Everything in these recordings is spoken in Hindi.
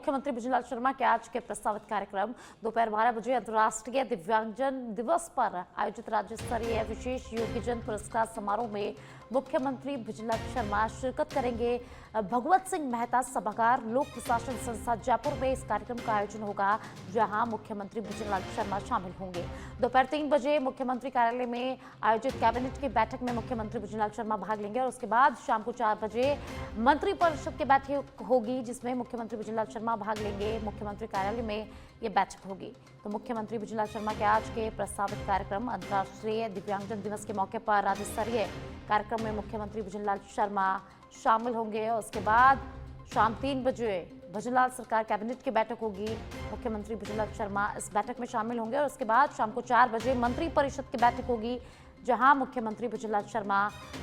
मुख्यमंत्री भुजनलाल शर्मा के आज के प्रस्तावित कार्यक्रम दोपहर 12 बजे अंतर्राष्ट्रीय दिव्यांगजन दिवस पर आयोजित राज्य स्तरीय विशेष योग्यजन पुरस्कार समारोह में मुख्यमंत्री भुजनलाल शर्मा शिरकत करेंगे। भगवत सिंह मेहता सभागार लोक प्रशासन संस्था जयपुर में इस कार्यक्रम का आयोजन होगा, जहां मुख्यमंत्री भुजनलाल शर्मा शामिल होंगे। दोपहर 3 बजे मुख्यमंत्री कार्यालय में आयोजित कैबिनेट की बैठक में मुख्यमंत्री भुजनलाल शर्मा भाग लेंगे और उसके बाद शाम को 4 बजे मंत्रिपरिषद की बैठक होगी, जिसमें मुख्यमंत्री भुजनलाल शर्मा भाग लेंगे। मुख्यमंत्री कार्यालय में ये बैठक होगी। तो मुख्यमंत्री भुजनलाल शर्मा के आज के प्रस्तावित कार्यक्रम अंतर्राष्ट्रीय दिव्यांगजन दिवस के मौके पर राज्य स्तरीय कार्यक्रम में मुख्यमंत्री भुजनलाल शर्मा शामिल होंगे और उसके बाद शाम 3 बजे भुजनलाल सरकार कैबिनेट की बैठक होगी। मुख्यमंत्री भुजनलाल शर्मा इस बैठक में शामिल होंगे और उसके बाद शाम को 4 बजे मंत्रिपरिषद की बैठक होगी, जहां मुख्यमंत्री भुजनलाल शर्मा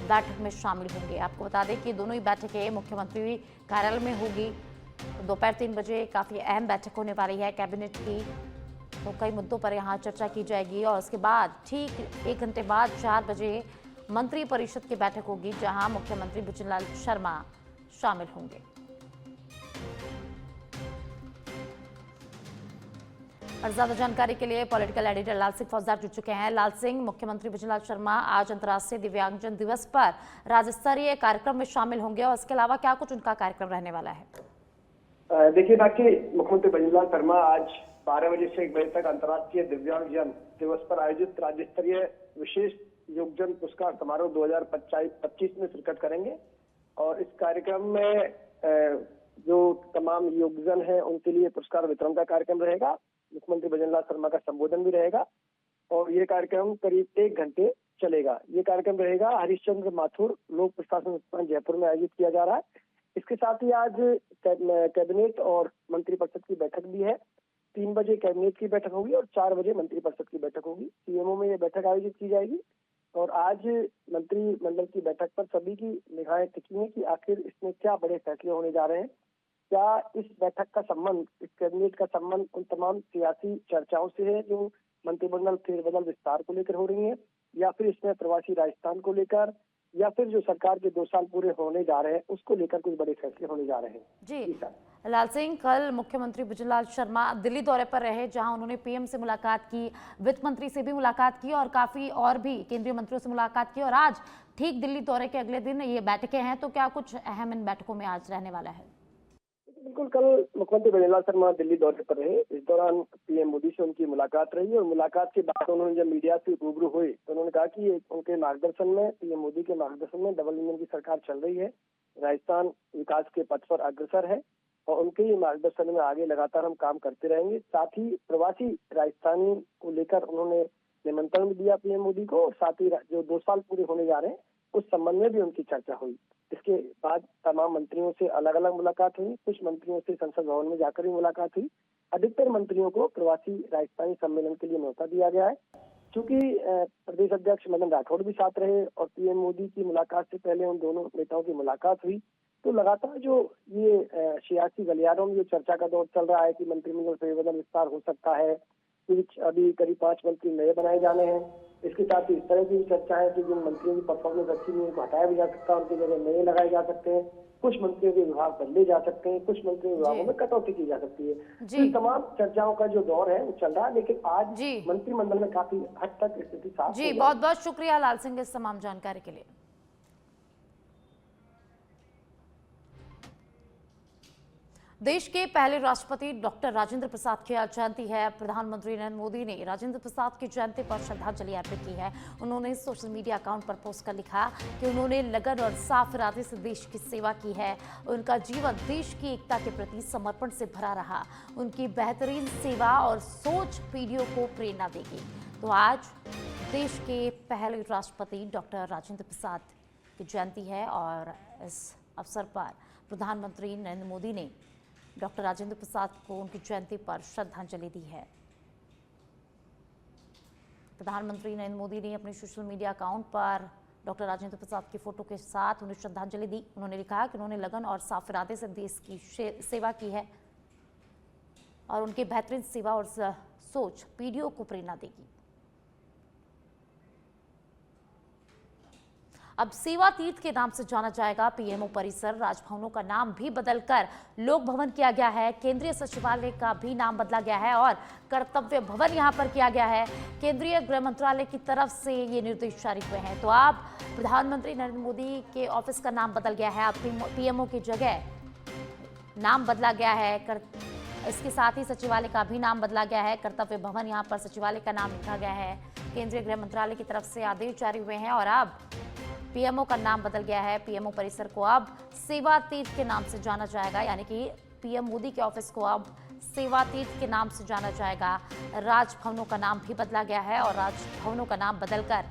बैठक में शामिल होंगे। आपको बता दें कि दोनों ही बैठकें मुख्यमंत्री कार्यालय में होगी। तो दोपहर 3 बजे काफ़ी अहम बैठक होने वाली है कैबिनेट की, तो कई मुद्दों पर यहाँ चर्चा की जाएगी और उसके बाद ठीक 1 घंटे बाद 4 बजे मंत्रिपरिषद की बैठक होगी, जहां मुख्यमंत्री भुजनलाल शर्मा शामिल होंगे। और ज्यादा जानकारी के लिए पॉलिटिकल एडिटर लाल सिंह फौजदार जुड़ चुके हैं। लाल सिंह, मुख्यमंत्री भुजनलाल शर्मा आज अंतर्राष्ट्रीय दिव्यांगजन दिवस पर राज्य स्तरीय कार्यक्रम में शामिल होंगे और इसके अलावा क्या कुछ उनका कार्यक्रम रहने वाला है? देखिए बाकी मुख्यमंत्री भुजनलाल शर्मा आज 12 बजे से 1 बजे तक अंतर्राष्ट्रीय दिव्यांगजन दिवस पर आयोजित राज्य स्तरीय विशेष योगजन पुरस्कार समारोह 2025 में शिरकत करेंगे और इस कार्यक्रम में जो तमाम योगजन है उनके लिए पुरस्कार वितरण का कार्यक्रम रहेगा। मुख्यमंत्री भुजनलाल शर्मा का संबोधन भी रहेगा और ये कार्यक्रम करीब 1 घंटे चलेगा। ये कार्यक्रम रहेगा हरिश्चंद्र माथुर लोक प्रशासन संस्थान जयपुर में आयोजित किया जा रहा है। इसके साथ ही आज कैबिनेट और मंत्रिपरिषद की बैठक भी है। 3 बजे कैबिनेट की बैठक होगी और 4 बजे मंत्रिपरिषद की बैठक होगी। सीएमओ में ये बैठक आयोजित की जाएगी और आज मंत्रिमंडल की बैठक पर सभी की निगाहें टिकी हैं कि आखिर इसमें क्या बड़े फैसले होने जा रहे हैं। क्या इस बैठक का संबंध, इस कैबिनेट का संबंध उन तमाम सियासी चर्चाओं से है जो मंत्रिमंडल फेरबदल विस्तार को लेकर हो रही है, या फिर इसमें प्रवासी राजस्थान को लेकर, या फिर जो सरकार के 2 साल पूरे होने जा रहे हैं उसको लेकर कुछ बड़े फैसले होने जा रहे हैं। जी सर। लाल सिंह, कल मुख्यमंत्री भुजनलाल शर्मा दिल्ली दौरे पर रहे, जहां उन्होंने पीएम से मुलाकात की, वित्त मंत्री से भी मुलाकात की और काफी और भी केंद्रीय मंत्रियों से मुलाकात की और आज ठीक दिल्ली दौरे के अगले दिन ये बैठकें हैं, तो क्या कुछ अहम इन बैठकों में आज रहने वाला है? बिल्कुल, कल मुख्यमंत्री भुजनलाल शर्मा दिल्ली दौरे पर रहे। इस दौरान पीएम मोदी से उनकी मुलाकात रही और मुलाकात के बाद उन्होंने जब मीडिया से रूबरू हुए तो उन्होंने कहा कि उनके मार्गदर्शन में, पीएम मोदी के मार्गदर्शन में डबल इंजन की सरकार चल रही है। राजस्थान विकास के पथ पर अग्रसर है और उनके ही मार्गदर्शन में आगे लगातार हम काम करते रहेंगे। साथ ही प्रवासी राजस्थानी को लेकर उन्होंने निमंत्रण भी दिया पीएम मोदी को और साथ ही जो 2 साल पूरे होने जा रहे हैं उस संबंध में भी उनकी चर्चा हुई। इसके बाद तमाम मंत्रियों से अलग अलग मुलाकात हुई। कुछ मंत्रियों से संसद भवन में जाकर भी मुलाकात हुई। अधिकतर मंत्रियों को प्रवासी राजस्थानी सम्मेलन के लिए न्योता दिया गया है। चूंकि प्रदेश अध्यक्ष मदन राठौड़ भी साथ रहे और पीएम मोदी की मुलाकात से पहले उन दोनों नेताओं की मुलाकात हुई, तो लगातार जो ये सियासी गलियारों में जो चर्चा का दौर चल रहा है कि मंत्रिमंडल फेरबदल विस्तार हो सकता है, अभी करीब 5 मंत्री नए बनाए जाने हैं। इसके साथ ही इस तरह की चर्चा है कि जिन मंत्रियों की परफॉर्मेंस अच्छी नहीं है उनको हटाया भी जा सकता है, उनकी जगह नए लगाए जा सकते हैं। कुछ मंत्रियों के विभाग बदले जा सकते हैं, कुछ मंत्रियों के विभागों में कटौती की जा सकती है। तो तमाम चर्चाओं का जो दौर है वो चल रहा है, लेकिन आज मंत्रिमंडल में काफी हद तक स्थिति साफ जी, बहुत बहुत शुक्रिया लाल सिंह इस तमाम जानकारी के लिए। देश के पहले राष्ट्रपति डॉक्टर राजेंद्र प्रसाद की आज जयंती है। प्रधानमंत्री नरेंद्र मोदी ने राजेंद्र प्रसाद की जयंती पर श्रद्धांजलि अर्पित की है। उन्होंने सोशल मीडिया अकाउंट पर पोस्ट कर लिखा कि उन्होंने लगन और साफ इरादे से देश की सेवा की है। उनका जीवन देश की एकता के प्रति समर्पण से भरा रहा। उनकी बेहतरीन सेवा और सोच पीढ़ियों को प्रेरणा देगी। तो आज देश के पहले राष्ट्रपति डॉक्टर राजेंद्र प्रसाद की जयंती है और इस अवसर पर प्रधानमंत्री नरेंद्र मोदी ने डॉक्टर राजेंद्र प्रसाद को उनकी जयंती पर श्रद्धांजलि दी है। प्रधानमंत्री नरेंद्र मोदी ने अपने सोशल मीडिया अकाउंट पर डॉक्टर राजेंद्र प्रसाद की फोटो के साथ उन्हें श्रद्धांजलि दी। उन्होंने लिखा कि उन्होंने लगन और साफ इरादे से देश की सेवा की है और उनकी बेहतरीन सेवा और सोच पीढ़ियों को प्रेरणा देगी। अब सेवा तीर्थ के नाम से जाना जाएगा। पीएमओ परिसर राजभवनों का नाम भी बदलकर लोक भवन किया गया है। केंद्रीय सचिवालय का भी नाम बदला गया है और कर्तव्य भवन यहां पर किया गया है। केंद्रीय गृह मंत्रालय की तरफ से ये निर्देश जारी हुए हैं। तो अब प्रधानमंत्री नरेंद्र मोदी के ऑफिस का नाम बदल गया है। अब पीएमओ की जगह नाम बदला गया है। इसके साथ ही सचिवालय का भी नाम बदला गया है। कर्तव्य भवन यहां पर सचिवालय का नाम लिखा गया है। केंद्रीय गृह मंत्रालय की तरफ से आदेश जारी हुए हैं और अब पीएमओ का नाम बदल गया है। पीएमओ परिसर को अब सेवा तीर्थ के नाम से जाना जाएगा, यानी कि पीएम मोदी के ऑफिस को अब सेवा तीर्थ के नाम से जाना जाएगा। राजभवनों का नाम भी बदला गया है और राजभवनों का नाम बदलकर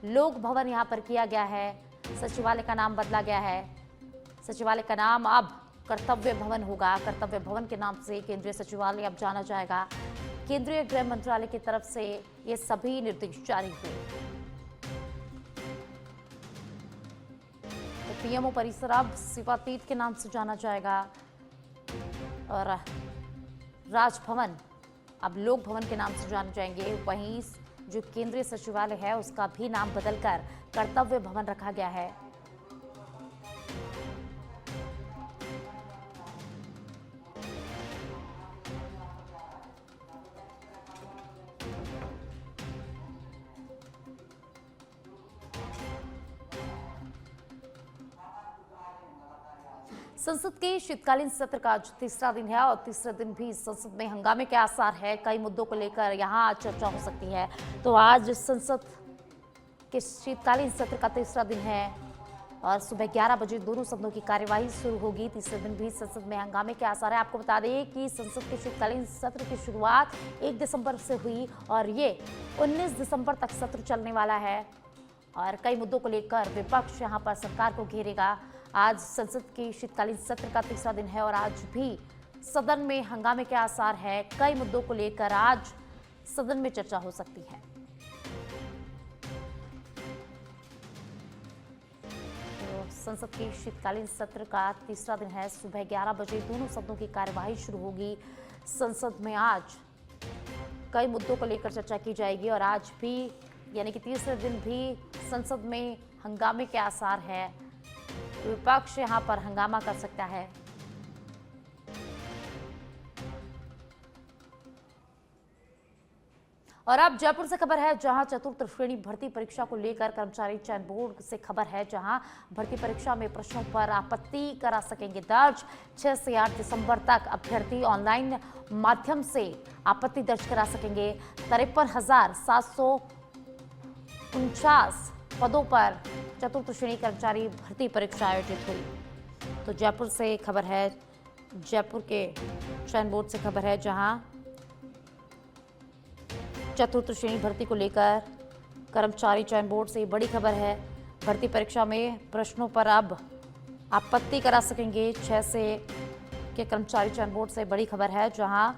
लोक भवन यहां पर किया गया है। सचिवालय का नाम बदला गया है। सचिवालय का नाम अब कर्तव्य भवन होगा। कर्तव्य भवन के नाम से केंद्रीय सचिवालय अब जाना जाएगा। केंद्रीय गृह मंत्रालय की तरफ से ये सभी निर्देश जारी हुए। तो पीएमओ परिसर अब सेवा तीर्थ के नाम से जाना जाएगा और राजभवन अब लोक भवन के नाम से जाने जाएंगे। वहीं जो केंद्रीय सचिवालय है उसका भी नाम बदलकर कर्तव्य भवन रखा गया है। संसद के शीतकालीन सत्र का आज तीसरा दिन है और तीसरे दिन भी संसद में हंगामे के आसार है। कई मुद्दों को लेकर यहां चर्चा हो सकती है। तो आज संसद के शीतकालीन सत्र का तीसरा दिन है और सुबह 11 बजे दोनों सदनों की कार्यवाही शुरू होगी। तीसरे दिन भी संसद में हंगामे के आसार है। आपको बता दें कि संसद के शीतकालीन सत्र की शुरुआत 1 दिसंबर से हुई और ये 19 दिसंबर तक सत्र चलने वाला है और कई मुद्दों को लेकर विपक्ष यहां पर सरकार को घेरेगा। आज संसद के शीतकालीन सत्र का तीसरा दिन है और आज भी सदन में हंगामे के आसार है। कई मुद्दों को लेकर आज सदन में चर्चा हो सकती है। तो संसद के शीतकालीन सत्र का तीसरा दिन है। सुबह 11 बजे दोनों सदनों की कार्यवाही शुरू होगी। संसद में आज कई मुद्दों को लेकर चर्चा की जाएगी और आज भी यानी कि तीसरे दिन भी संसद में हंगामे के आसार है। विपक्ष यहां पर हंगामा कर सकता है। और अब जयपुर से खबर है, जहां चतुर्थ श्रेणी भर्ती परीक्षा को लेकर कर्मचारी चयन बोर्ड से खबर है, जहां भर्ती परीक्षा में प्रश्नों पर आपत्ति करा सकेंगे दर्ज। 6 से 8 दिसंबर तक अभ्यर्थी ऑनलाइन माध्यम से आपत्ति दर्ज करा सकेंगे। 53,749 पदों पर चतुर्थ श्रेणी कर्मचारी भर्ती परीक्षा आयोजित हुई। तो जयपुर से खबर है, जयपुर के चयन बोर्ड से खबर है, जहां चतुर्थ श्रेणी भर्ती को लेकर कर्मचारी चयन बोर्ड से बड़ी खबर है। भर्ती परीक्षा में प्रश्नों पर अब आपत्ति करा सकेंगे 6 से के कर्मचारी चयन बोर्ड से बड़ी खबर है, जहां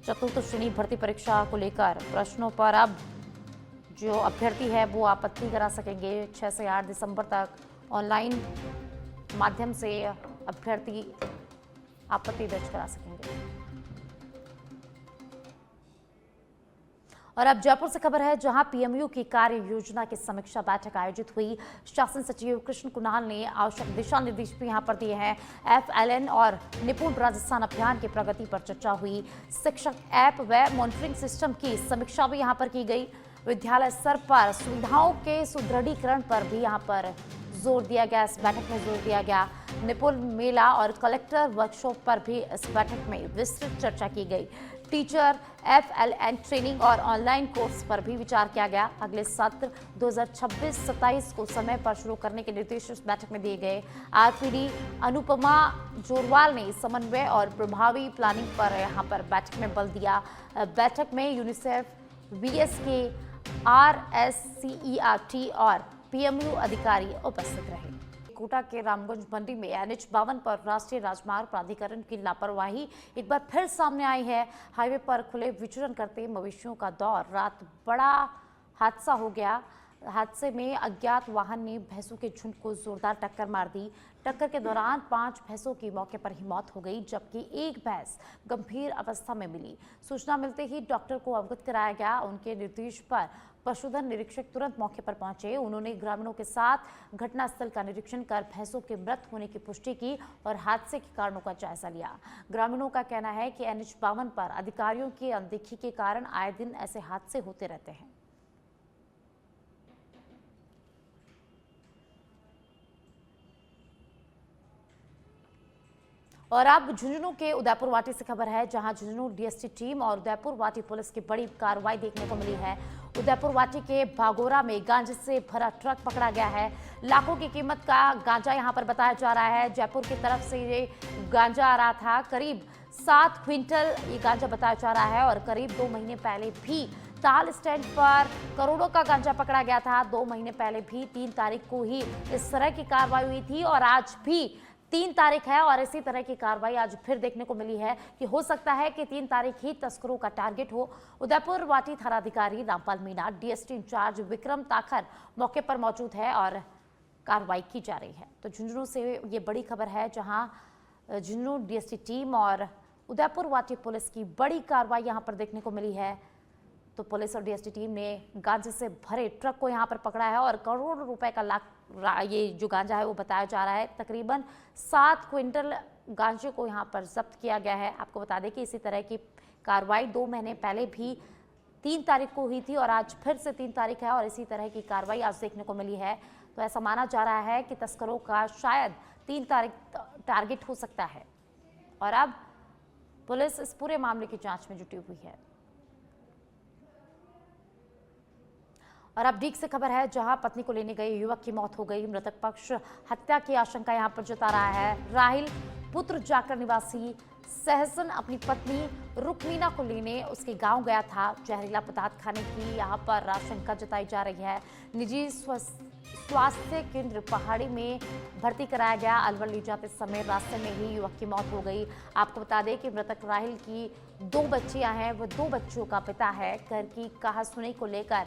चतुर्थ श्रेणी भर्ती परीक्षा को लेकर प्रश्नों पर अब जो अभ्यर्थी है वो आपत्ति करा सकेंगे। 6 से 8 दिसंबर तक ऑनलाइन माध्यम से अभ्यर्थी आपत्ति दर्ज करा सकेंगे। और अब जयपुर से खबर है, जहां पीएमयू की कार्य योजना की समीक्षा बैठक आयोजित हुई। शासन सचिव कृष्ण कुणाल ने आवश्यक दिशा निर्देश भी यहां पर दिए हैं। FLN और निपुण राजस्थान अभियान की प्रगति पर चर्चा हुई। शिक्षक ऐप व मॉनिटरिंग सिस्टम की समीक्षा भी यहां पर की गई। विद्यालय स्तर पर सुविधाओं के सुदृढ़ीकरण पर भी यहां पर जोर दिया गया। इस बैठक में जोर दिया गया। निपुण मेला और कलेक्टर वर्कशॉप पर भी इस बैठक में विस्तृत चर्चा की गई। टीचर FLN ट्रेनिंग और ऑनलाइन कोर्स पर भी विचार किया गया। अगले सत्र 2026-27 को समय पर शुरू करने के निर्देश इस बैठक में दिए गए। RPD अनुपमा जोरवाल ने समन्वय और प्रभावी प्लानिंग पर यहां पर बैठक में बल दिया। बैठक में यूनिसेफ, VSK, RSCERT और PMU अधिकारी उपस्थित रहे। कोटा के रामगंज मंडी में NH-52 पर राष्ट्रीय राजमार्ग प्राधिकरण की लापरवाही एक बार फिर सामने आई है। हाईवे पर खुले विचरण करते मवेशियों का दौर, रात बड़ा हादसा हो गया। हादसे में अज्ञात वाहन ने भैंसों के झुंड को जोरदार टक्कर मार दी। टक्कर के दौरान 5 भैंसों की मौके पर ही मौत हो गई, जबकि एक भैंस गंभीर अवस्था में मिली। सूचना मिलते ही डॉक्टर को अवगत कराया गया। उनके निर्देश पर पशुधन निरीक्षक तुरंत मौके पर पहुंचे। उन्होंने ग्रामीणों के साथ घटनास्थल का निरीक्षण कर भैंसों के मृत होने की पुष्टि की और हादसे के कारणों का जायजा लिया। ग्रामीणों का कहना है कि NH-52 पर अधिकारियों की अनदेखी के कारण आए दिन ऐसे हादसे होते रहते हैं। और अब झुंझुनू के उदयपुर वाटी से खबर है, जहां झुंझुनू DST टीम और उदयपुर वाटी पुलिस की बड़ी कार्रवाई देखने को मिली है। उदयपुर वाटी के भागोरा में गांजे से भरा ट्रक पकड़ा गया है। लाखों की कीमत का गांजा यहां पर बताया जा रहा है। जयपुर की तरफ से ये गांजा आ रहा था। करीब 7 क्विंटल ये गांजा बताया जा रहा है। और करीब 2 महीने पहले भी ताल स्टैंड पर करोड़ों का गांजा पकड़ा गया था। 2 महीने पहले भी 3 तारीख को ही इस तरह की कार्रवाई हुई थी और आज भी 3 तारीख है और इसी तरह की कार्रवाई आज फिर देखने को मिली है कि हो सकता है कि 3 तारीख ही तस्करों का टारगेट हो। उदयपुर वाटी थानाधिकारी रामपाल मीणा, DST इंचार्ज विक्रम ताखर मौके पर मौजूद है और कार्रवाई की जा रही है। तो झुंझुनू से ये बड़ी खबर है, जहां झुंझुनू DST टीम और उदयपुर वाटी पुलिस की बड़ी कार्रवाई यहां पर देखने को मिली है। तो पुलिस और DST टीम ने गांजे से भरे ट्रक को यहां पर पकड़ा है और करोड़ों रुपए का ये जो गांजा है वो बताया जा रहा है। तकरीबन 7 क्विंटल गांजे को यहां पर जब्त किया गया है। आपको बता दें कि इसी तरह की कार्रवाई 2 महीने पहले भी 3 तारीख को हुई थी और आज फिर से 3 तारीख है और इसी तरह की कार्रवाई आज देखने को मिली है। तो ऐसा माना जा रहा है कि तस्करों का शायद 3 तारीख टारगेट हो सकता है और अब पुलिस इस पूरे मामले की जांच में जुटी हुई है। और अब डीग से खबर है, जहां पत्नी को लेने गए युवक की मौत हो गई। मृतक पक्ष हत्या की आशंका यहां पर जता रहा है। राहिल पुत्र जाकर निवासी सहसन अपनी पत्नी रुक्मीना को लेने उसके गांव गया था। जहरीला पदार्थ खाने की यहां पर आशंका जताई जा रही है। निजी स्वास्थ्य केंद्र पहाड़ी में भर्ती कराया गया। अलवर ले जाते समय रास्ते में ही युवक की मौत हो गई। आपको बता दें कि मृतक राहिल की 2 बच्चियां हैं, वो 2 बच्चों का पिता है। घर की कहासुनी को लेकर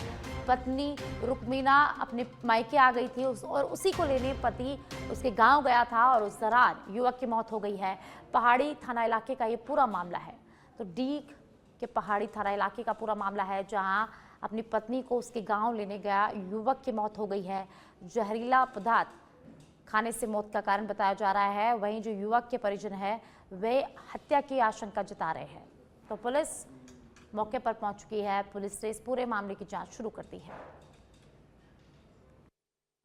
पत्नी रुक्मीना अपने मायके आ गई थी और उसी को लेने पति उसके गांव गया था और उस दौरान युवक की मौत हो गई है। पहाड़ी थाना इलाके का ये पूरा मामला है। तो डीग के पहाड़ी थाना इलाके का पूरा मामला है, जहां अपनी पत्नी को उसके गांव लेने गया युवक की मौत हो गई है। जहरीला पदार्थ खाने से मौत का कारण बताया जा रहा है। वहीं जो युवक के परिजन है वे हत्या की आशंका जता रहे हैं। तो पुलिस मौके पर पहुंच चुकी है। पुलिस ने इस पूरे मामले की जांच शुरू कर दी है।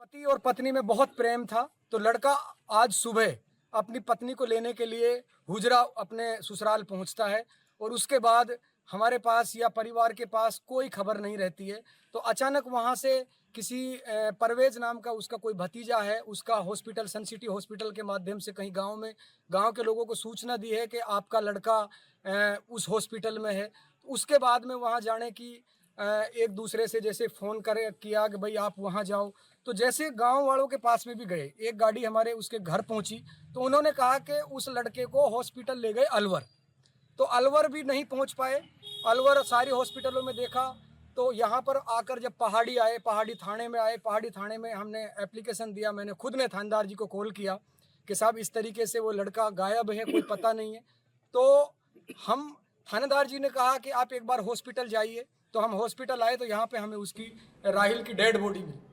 पति और पत्नी में बहुत प्रेम था, तो लड़का आज सुबह अपनी पत्नी को लेने के लिए हुजरा अपने ससुराल पहुंचता है और उसके बाद हमारे पास या परिवार के पास कोई खबर नहीं रहती है। तो अचानक वहां से किसी परवेज नाम का उसका कोई भतीजा है, उसका हॉस्पिटल सन सिटी हॉस्पिटल के माध्यम से कहीं गांव के लोगों को सूचना दी है कि आपका लड़का उस हॉस्पिटल में है। उसके बाद में वहां जाने की एक दूसरे से जैसे फ़ोन किया कि भाई आप वहां जाओ। तो जैसे गांव वालों के पास में भी गए, एक गाड़ी हमारे उसके घर पहुंची तो उन्होंने कहा कि उस लड़के को हॉस्पिटल ले गए अलवर। तो अलवर भी नहीं पहुंच पाए। अलवर सारी हॉस्पिटलों में देखा तो यहाँ पर आकर जब पहाड़ी आए, पहाड़ी थाने में आए, पहाड़ी थाने में हमने एप्लीकेशन दिया। मैंने खुद ने थानेदार जी को कॉल किया कि साहब इस तरीके से वो लड़का गायब है, कोई पता नहीं है। तो हम थानेदार जी ने कहा कि आप एक बार हॉस्पिटल जाइए। तो हम हॉस्पिटल आए तो यहाँ पे हमें उसकी राहिल की डेड बॉडी मिली।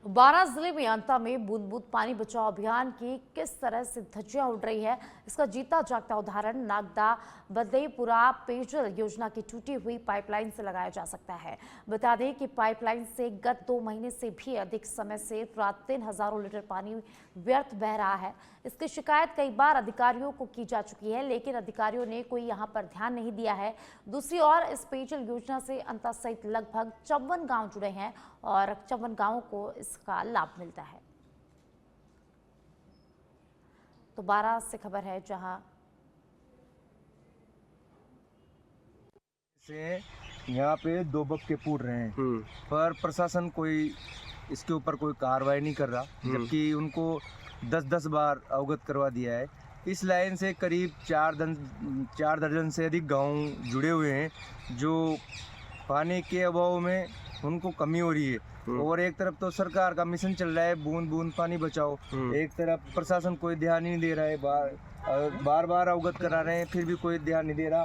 बारां जिले में अंता में बूंद बूंद पानी बचाओ अभियान की किस तरह से धज्जियां उड़ रही है, इसका जीता जागता उदाहरण नागदा बदेपुरा पेयजल योजना की टूटी हुई पाइपलाइन से लगाया जा सकता है। बता दें कि पाइपलाइन से गत 2 महीने से भी अधिक समय से रात 3,000 लीटर पानी व्यर्थ बह रहा है। इसकी शिकायत कई बार अधिकारियों को की जा चुकी है, लेकिन अधिकारियों ने कोई यहां पर ध्यान नहीं दिया है। दूसरी ओर इस पेयजल योजना से अंता सहित लगभग 54 गांव जुड़े हैं और 54 गांवों को इसका लाभ मिलता है। तो बारां से खबर है, जहां से यहाँ पे 2 बक्के पूर रहे हैं पर प्रशासन कोई इसके ऊपर कोई कार्रवाई नहीं कर रहा, जबकि उनको 10-10 बार अवगत करवा दिया है। इस लाइन से करीब 4 दर्जन से अधिक गांव जुड़े हुए हैं जो पानी के अभाव में उनको कमी हो रही है। और एक तरफ तो सरकार का मिशन चल रहा है बूंद बूंद पानी बचाओ, एक तरफ प्रशासन कोई ध्यान ही नहीं दे रहा है, बार बार अवगत करा रहे हैं फिर भी कोई ध्यान नहीं दे रहा।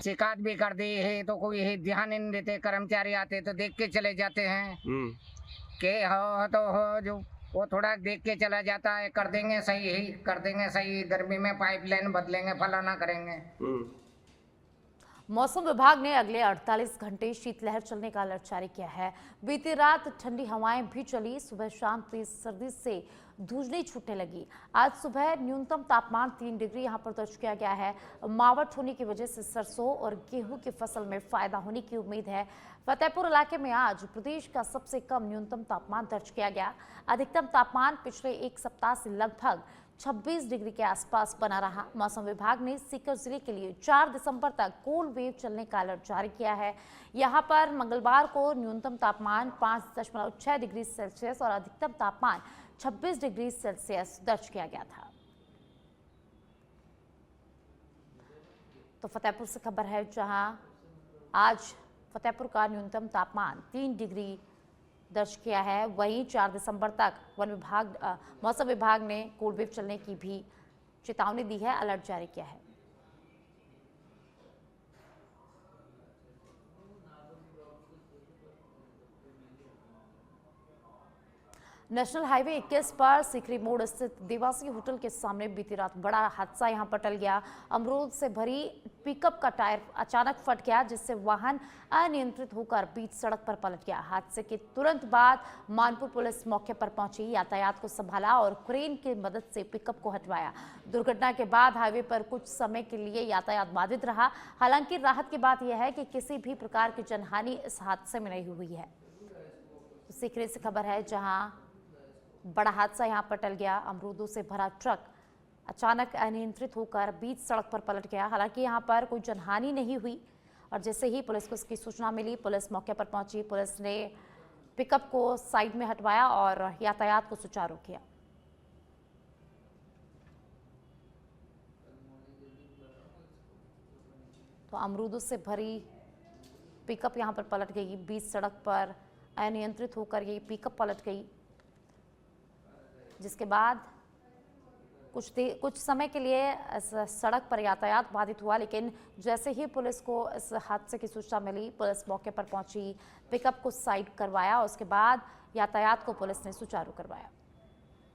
शिकायत भी कर दी है तो कोई है ध्यान ही नहीं देते, कर्मचारी आते तो देख के चले जाते हैं के हो तो हो, जो वो थोड़ा देख के चला जाता है, कर देंगे सही है, कर देंगे सही, गर्मी में पाइपलाइन बदलेंगे, फलाना करेंगे। मौसम विभाग ने अगले 48 घंटे शीतलहर चलने का अलर्ट जारी किया है। बीती रात ठंडी हवाएं भी चली, सुबह शाम तेज सर्दी से धूजनी छूटने लगी। आज सुबह न्यूनतम तापमान 3 डिग्री यहां पर दर्ज किया गया है। मावठ होने की वजह से सरसों और गेहूं की फसल में फायदा होने की उम्मीद है। फतेहपुर इलाके में आज प्रदेश का सबसे कम न्यूनतम तापमान दर्ज किया गया। अधिकतम तापमान पिछले एक सप्ताह से लगभग 26 डिग्री के आसपास बना रहा। मौसम विभाग ने सीकर जिले के लिए 4 दिसंबर तक कोल्ड वेव चलने का अलर्ट जारी किया है। यहां पर मंगलवार को न्यूनतम तापमान 5.6 डिग्री सेल्सियस और अधिकतम तापमान 26 डिग्री सेल्सियस दर्ज किया गया था। तो फतेहपुर से खबर है, जहां आज फतेहपुर का न्यूनतम तापमान 3 डिग्री दर्ज किया है। वहीं 4 दिसंबर तक मौसम विभाग ने कोल्ड वेव चलने की भी चेतावनी दी है, अलर्ट जारी किया है। नेशनल हाईवे 21 पर सीकरी मोड़ स्थित देवासी होटल के सामने बीती रात बड़ा हादसा यहां पर टल गया। अमरूद से भरी पिकअप का टायर अचानक फट गया, जिससे वाहन अनियंत्रित होकर बीच सड़क पर पलट गया। हादसे के तुरंत बाद मानपुर पुलिस मौके पर पहुंची, यातायात को संभाला और क्रेन की मदद से पिकअप को हटवाया। दुर्घटना के बाद हाईवे पर कुछ समय के लिए यातायात बाधित रहा। हालांकि राहत की बात यह है कि किसी भी प्रकार की जनहानि इस हादसे में नहीं हुई है। सीकरी से खबर है, जहां बड़ा हादसा यहां पर टल गया। अमरूदों से भरा ट्रक अचानक अनियंत्रित होकर बीच सड़क पर पलट गया। हालांकि यहां पर कोई जनहानि नहीं हुई और जैसे ही पुलिस को इसकी सूचना मिली, पुलिस मौके पर पहुंची। पुलिस ने पिकअप को साइड में हटवाया और यातायात को सुचारू किया। तो अमरूदों से भरी पिकअप यहां पर पलट गई, बीच सड़क पर अनियंत्रित होकर ये पिकअप पलट गई, जिसके बाद कुछ समय के लिए इस सड़क पर यातायात बाधित हुआ। लेकिन जैसे ही पुलिस को इस हादसे की सूचना मिली, पुलिस मौके पर पहुंची, पिकअप को साइड करवाया और उसके बाद यातायात को पुलिस ने सुचारू करवाया।